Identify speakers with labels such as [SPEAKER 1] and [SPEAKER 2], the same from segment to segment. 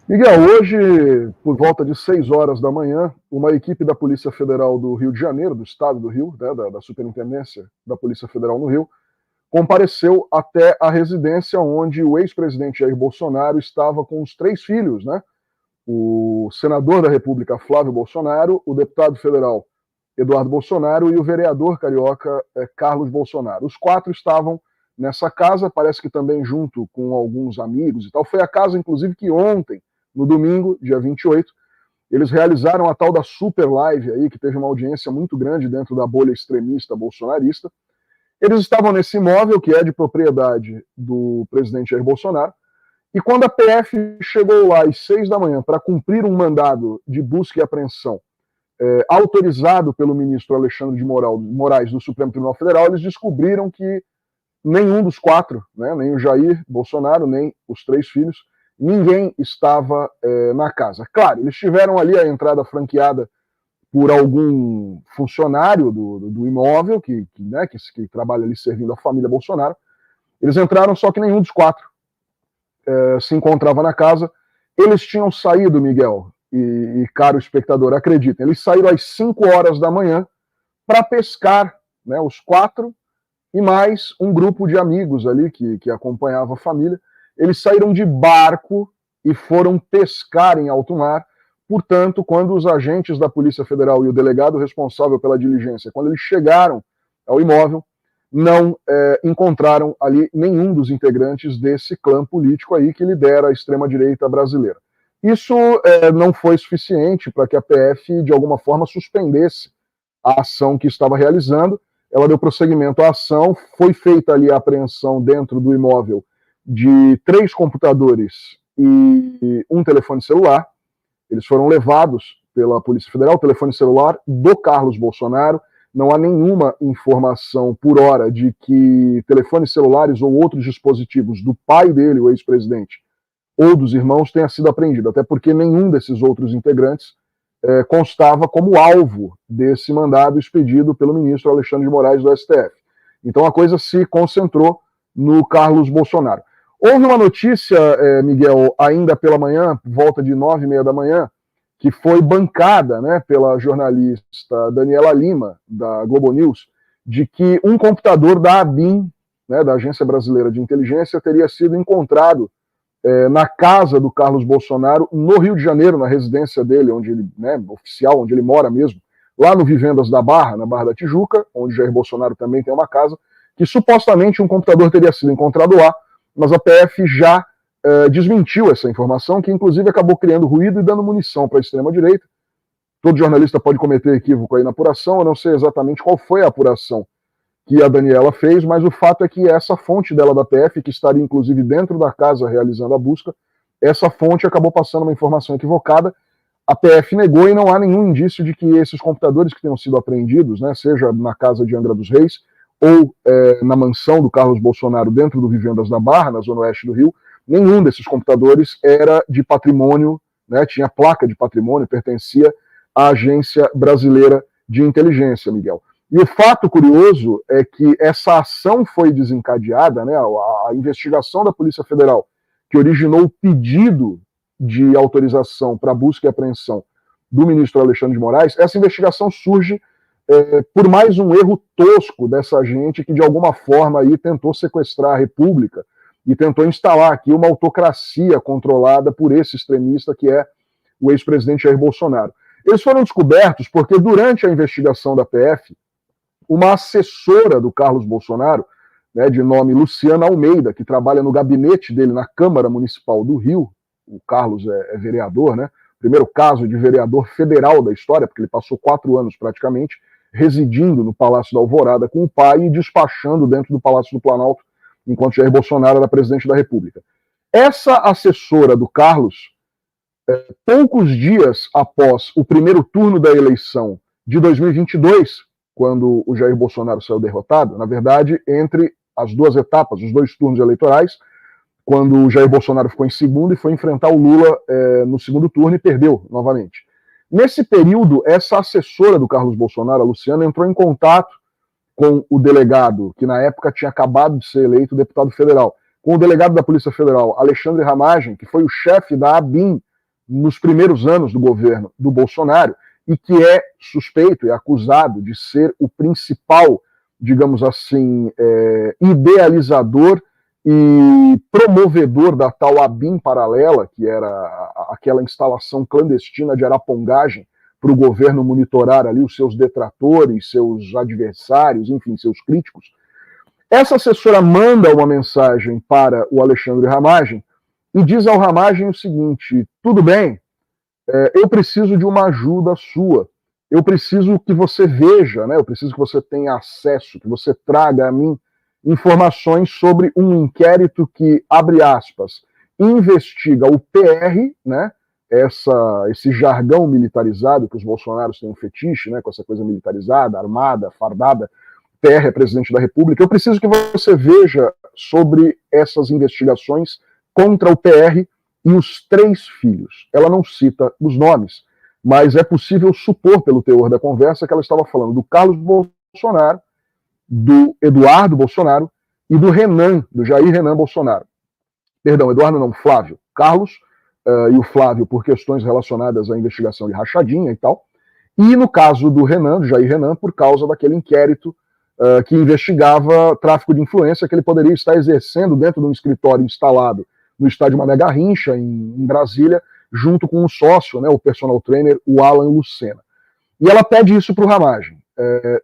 [SPEAKER 1] Miguel, hoje, por volta de 6 horas da manhã, uma equipe da Polícia Federal do Rio de Janeiro, do estado do Rio, né, da Superintendência da Polícia Federal no Rio, compareceu até a residência onde o ex-presidente Jair Bolsonaro estava com os 3 filhos, né? O senador da República, Flávio Bolsonaro, o deputado federal Eduardo Bolsonaro e o vereador carioca Carlos Bolsonaro. Os 4 estavam nessa casa, parece que também junto com alguns amigos e tal. Foi a casa, inclusive, que ontem, no domingo, dia 28, eles realizaram a tal da super live aí, que teve uma audiência muito grande dentro da bolha extremista bolsonarista. Eles estavam nesse imóvel, que é de propriedade do presidente Jair Bolsonaro, e quando a PF chegou lá às 6 da manhã para cumprir um mandado de busca e apreensão autorizado pelo ministro Alexandre de Moraes do Supremo Tribunal Federal, eles descobriram que nenhum dos 4, né, nem o Jair Bolsonaro, nem os 3 filhos, ninguém estava na casa. Claro, eles tiveram ali a entrada franqueada por algum funcionário do imóvel que trabalha ali servindo a família Bolsonaro. Eles entraram, só que nenhum dos 4 se encontrava na casa. Eles tinham saído, Miguel e caro espectador, acreditem, eles saíram às 5 horas da manhã para pescar, né, os 4 e mais um grupo de amigos ali que acompanhava a família. Eles saíram de barco e foram pescar em alto mar. Portanto, quando os agentes da Polícia Federal e o delegado responsável pela diligência, quando eles chegaram ao imóvel, não encontraram ali nenhum dos integrantes desse clã político aí que lidera a extrema-direita brasileira. Isso não foi suficiente para que a PF, de alguma forma, suspendesse a ação que estava realizando. Ela deu prosseguimento à ação, foi feita ali a apreensão dentro do imóvel de 3 computadores e um telefone celular. Eles foram levados pela Polícia Federal, o telefone celular do Carlos Bolsonaro. Não há nenhuma informação por hora de que telefones celulares ou outros dispositivos do pai dele, o ex-presidente, ou dos irmãos tenha sido apreendido, até porque nenhum desses outros integrantes constava como alvo desse mandado expedido pelo ministro Alexandre de Moraes do STF. Então a coisa se concentrou no Carlos Bolsonaro. Houve uma notícia, Miguel, ainda pela manhã, por volta de 9h30 da manhã, que foi bancada, né, pela jornalista Daniela Lima, da Globo News, de que um computador da ABIN, né, da Agência Brasileira de Inteligência, teria sido encontrado na casa do Carlos Bolsonaro, no Rio de Janeiro, na residência dele, onde ele, né, oficial, onde ele mora mesmo, lá no Vivendas da Barra, na Barra da Tijuca, onde Jair Bolsonaro também tem uma casa, que supostamente um computador teria sido encontrado lá, mas a PF já desmentiu essa informação, que inclusive acabou criando ruído e dando munição para a extrema-direita. Todo jornalista pode cometer equívoco aí na apuração, eu não sei exatamente qual foi a apuração que a Daniela fez, mas o fato é que essa fonte dela da PF, que estaria inclusive dentro da casa realizando a busca, essa fonte acabou passando uma informação equivocada. A PF negou e não há nenhum indício de que esses computadores que tenham sido apreendidos, né, seja na casa de Angra dos Reis ou na mansão do Carlos Bolsonaro dentro do Vivendas da Barra, na zona oeste do Rio, nenhum desses computadores era de patrimônio, né, tinha placa de patrimônio, pertencia à Agência Brasileira de Inteligência, Miguel. E o fato curioso é que essa ação foi desencadeada, né, a investigação da Polícia Federal, que originou o pedido de autorização para busca e apreensão do ministro Alexandre de Moraes, essa investigação surge por mais um erro tosco dessa gente que, de alguma forma, aí, tentou sequestrar a República e tentou instalar aqui uma autocracia controlada por esse extremista que é o ex-presidente Jair Bolsonaro. Eles foram descobertos porque, durante a investigação da PF, uma assessora do Carlos Bolsonaro, né, de nome Luciana Almeida, que trabalha no gabinete dele na Câmara Municipal do Rio, o Carlos é vereador, né, primeiro caso de vereador federal da história, porque ele passou 4 anos praticamente residindo no Palácio da Alvorada com o pai e despachando dentro do Palácio do Planalto, enquanto Jair Bolsonaro era presidente da República. Essa assessora do Carlos, poucos dias após o primeiro turno da eleição de 2022, quando o Jair Bolsonaro saiu derrotado, na verdade, entre as 2 etapas, os 2 turnos eleitorais, quando o Jair Bolsonaro ficou em segundo e foi enfrentar o Lula no segundo turno e perdeu novamente. Nesse período, essa assessora do Carlos Bolsonaro, a Luciana, entrou em contato com o delegado, que na época tinha acabado de ser eleito deputado federal, com o delegado da Polícia Federal, Alexandre Ramagem, que foi o chefe da ABIN nos primeiros anos do governo do Bolsonaro, e que é suspeito e acusado de ser o principal, digamos assim, idealizador e promovedor da tal ABIN paralela, que era aquela instalação clandestina de arapongagem para o governo monitorar ali os seus detratores, seus adversários, enfim, seus críticos. Essa assessora manda uma mensagem para o Alexandre Ramagem e diz ao Ramagem o seguinte: tudo bem, eu preciso de uma ajuda sua, eu preciso que você veja, né, eu preciso que você tenha acesso, que você traga a mim informações sobre um inquérito que, abre aspas, investiga o PR, né, esse jargão militarizado que os bolsonaros têm um fetiche, né, com essa coisa militarizada, armada, fardada. PR é presidente da República. Eu preciso que você veja sobre essas investigações contra o PR e os 3 filhos. Ela não cita os nomes, mas é possível supor, pelo teor da conversa, que ela estava falando do Carlos Bolsonaro, do Eduardo Bolsonaro e do Renan, do Jair Renan Bolsonaro. Perdão, Eduardo não, Flávio. Carlos e o Flávio por questões relacionadas à investigação de rachadinha e tal. E no caso do Renan, do Jair Renan, por causa daquele inquérito que investigava tráfico de influência que ele poderia estar exercendo dentro de um escritório instalado no estádio Mané Garrincha, em Brasília, junto com um sócio, né, o personal trainer, o Alan Lucena. E ela pede isso para o Ramagem.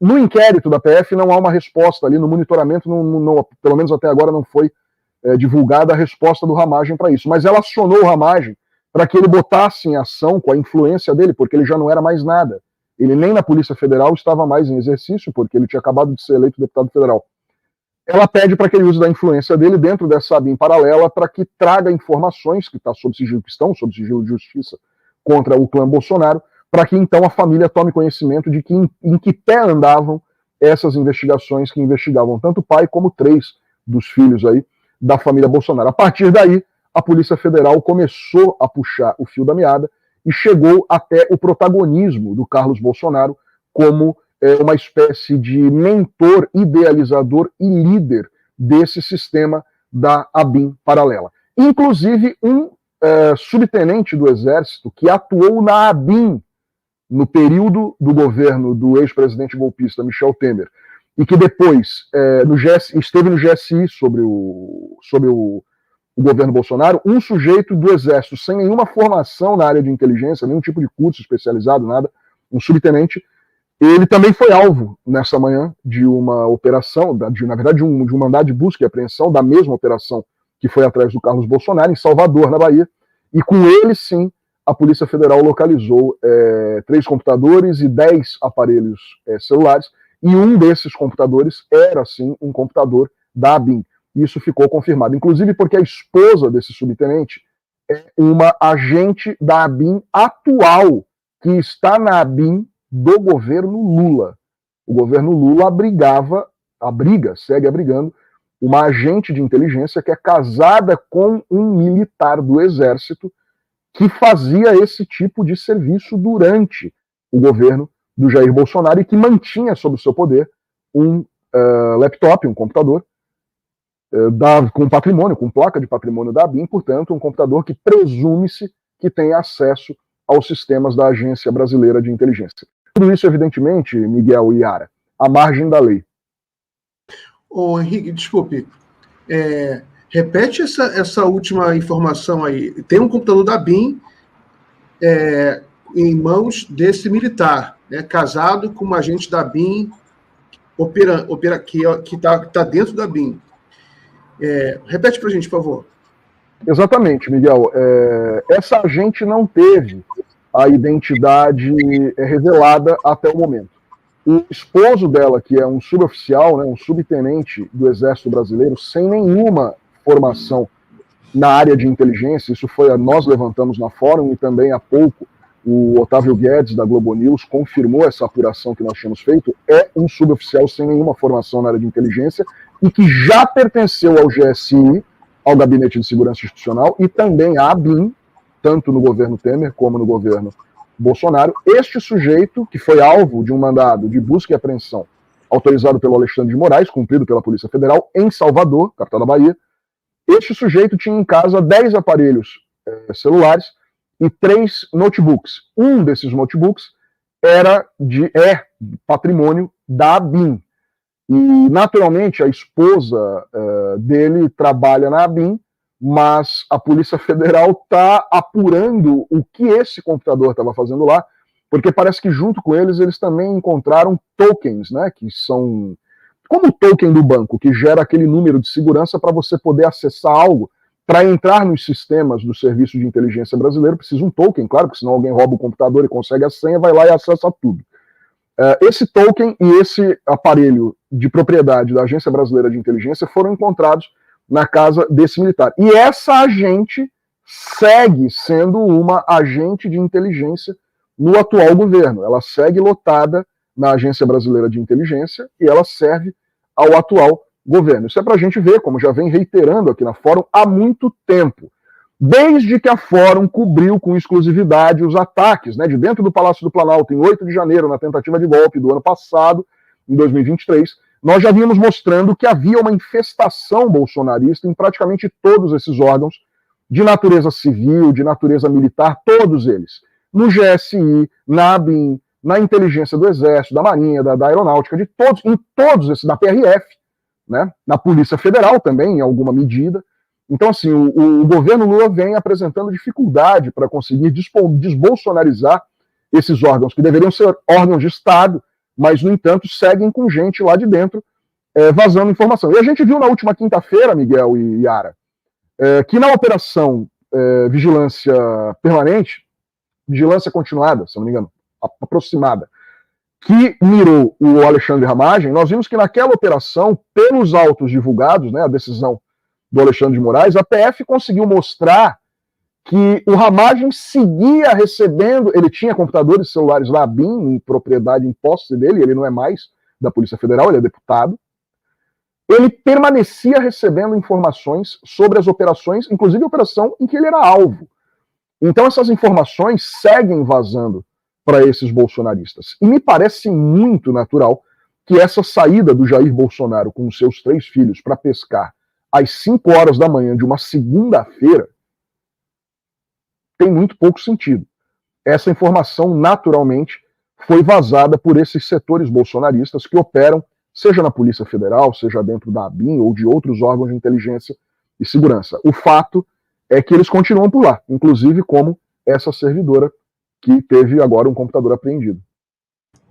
[SPEAKER 1] No inquérito da PF não há uma resposta ali, no monitoramento, pelo menos até agora não foi divulgada a resposta do Ramagem para isso, mas ela acionou o Ramagem para que ele botasse em ação com a influência dele, porque ele já não era mais nada. Ele nem na Polícia Federal estava mais em exercício, porque ele tinha acabado de ser eleito deputado federal. Ela pede para que ele use da influência dele dentro dessa ABIN paralela para que traga informações que estão sob sigilo de justiça contra o clã Bolsonaro, para que então a família tome conhecimento de que em que pé andavam essas investigações que investigavam tanto o pai como 3 dos filhos aí da família Bolsonaro. A partir daí, a Polícia Federal começou a puxar o fio da meada e chegou até o protagonismo do Carlos Bolsonaro como uma espécie de mentor, idealizador e líder desse sistema da ABIN paralela. Inclusive, um subtenente do Exército que atuou na ABIN no período do governo do ex-presidente golpista Michel Temer, e que depois esteve no GSI sobre o governo Bolsonaro, um sujeito do Exército sem nenhuma formação na área de inteligência, nenhum tipo de curso especializado, nada, um subtenente, ele também foi alvo nessa manhã de uma operação, na verdade de um mandado de busca e apreensão da mesma operação que foi atrás do Carlos Bolsonaro, em Salvador, na Bahia, e com ele sim a Polícia Federal localizou 3 computadores e 10 aparelhos celulares, e um desses computadores era sim um computador da ABIN. Isso ficou confirmado, inclusive porque a esposa desse subtenente é uma agente da ABIN atual, que está na ABIN do governo Lula. O governo Lula segue abrigando uma agente de inteligência que é casada com um militar do Exército que fazia esse tipo de serviço durante o governo do Jair Bolsonaro e que mantinha sob o seu poder um laptop, um computador, com patrimônio, com placa de patrimônio da ABIN, portanto, um computador que presume-se que tem acesso aos sistemas da Agência Brasileira de Inteligência. Tudo isso, evidentemente, Miguel e Yara, à margem da lei.
[SPEAKER 2] Ô, Henrique, desculpe. Repete essa última informação aí. Tem um computador da ABIN em mãos desse militar, né, casado com uma agente da ABIN que está dentro da ABIN. Repete para a gente, por favor.
[SPEAKER 1] Exatamente, Miguel. Essa agente não teve a identidade revelada até o momento. O esposo dela, que é um suboficial, né, um subtenente do Exército Brasileiro, sem nenhuma formação na área de inteligência, isso nós levantamos na Fórum e também há pouco o Otávio Guedes, da Globo News, confirmou essa apuração que nós tínhamos feito, é um suboficial sem nenhuma formação na área de inteligência e que já pertenceu ao GSI, ao Gabinete de Segurança Institucional, e também à ABIN, tanto no governo Temer como no governo Bolsonaro. Este sujeito, que foi alvo de um mandado de busca e apreensão autorizado pelo Alexandre de Moraes, cumprido pela Polícia Federal, em Salvador, capital da Bahia, este sujeito tinha em casa 10 aparelhos celulares e 3 notebooks. Um desses notebooks é patrimônio da ABIN. E, naturalmente, a esposa dele trabalha na ABIN, mas a Polícia Federal está apurando o que esse computador estava fazendo lá, porque parece que junto com eles também encontraram tokens, né, que são como o token do banco, que gera aquele número de segurança para você poder acessar algo. Para entrar nos sistemas do Serviço de Inteligência Brasileiro, precisa um token, claro, porque senão alguém rouba o computador e consegue a senha, vai lá e acessa tudo. Esse token e esse aparelho de propriedade da Agência Brasileira de Inteligência foram encontrados na casa desse militar. E essa agente segue sendo uma agente de inteligência no atual governo. Ela segue lotada na Agência Brasileira de Inteligência e ela serve ao atual governo. Isso é para a gente ver, como já vem reiterando aqui na Fórum há muito tempo. Desde que a Fórum cobriu com exclusividade os ataques, né, de dentro do Palácio do Planalto, em 8 de janeiro, na tentativa de golpe do ano passado, em 2023, nós já vínhamos mostrando que havia uma infestação bolsonarista em praticamente todos esses órgãos, de natureza civil, de natureza militar, todos eles. No GSI, na ABIN, na inteligência do Exército, da Marinha, da Aeronáutica, de todos, em todos esses, da PRF, né, na Polícia Federal também, em alguma medida. Então, assim, o governo Lula vem apresentando dificuldade para conseguir desbolsonarizar esses órgãos, que deveriam ser órgãos de Estado, mas, no entanto, seguem com gente lá de dentro vazando informação. E a gente viu na última quinta-feira, Miguel e Yara, que na operação vigilância permanente, vigilância continuada, se não me engano, aproximada, que mirou o Alexandre Ramagem, nós vimos que naquela operação, pelos autos divulgados, né, a decisão do Alexandre de Moraes, a PF conseguiu mostrar que o Ramagem seguia recebendo, ele tinha computadores e celulares da ABIN em propriedade, em posse dele, ele não é mais da Polícia Federal, ele é deputado, ele permanecia recebendo informações sobre as operações, inclusive a operação em que ele era alvo. Então essas informações seguem vazando para esses bolsonaristas. E me parece muito natural que essa saída do Jair Bolsonaro com os seus 3 filhos para pescar às 5 horas da manhã de uma segunda-feira tem muito pouco sentido. Essa informação, naturalmente, foi vazada por esses setores bolsonaristas que operam, seja na Polícia Federal, seja dentro da ABIN ou de outros órgãos de inteligência e segurança. O fato é que eles continuam por lá, inclusive como essa servidora que teve agora um computador apreendido.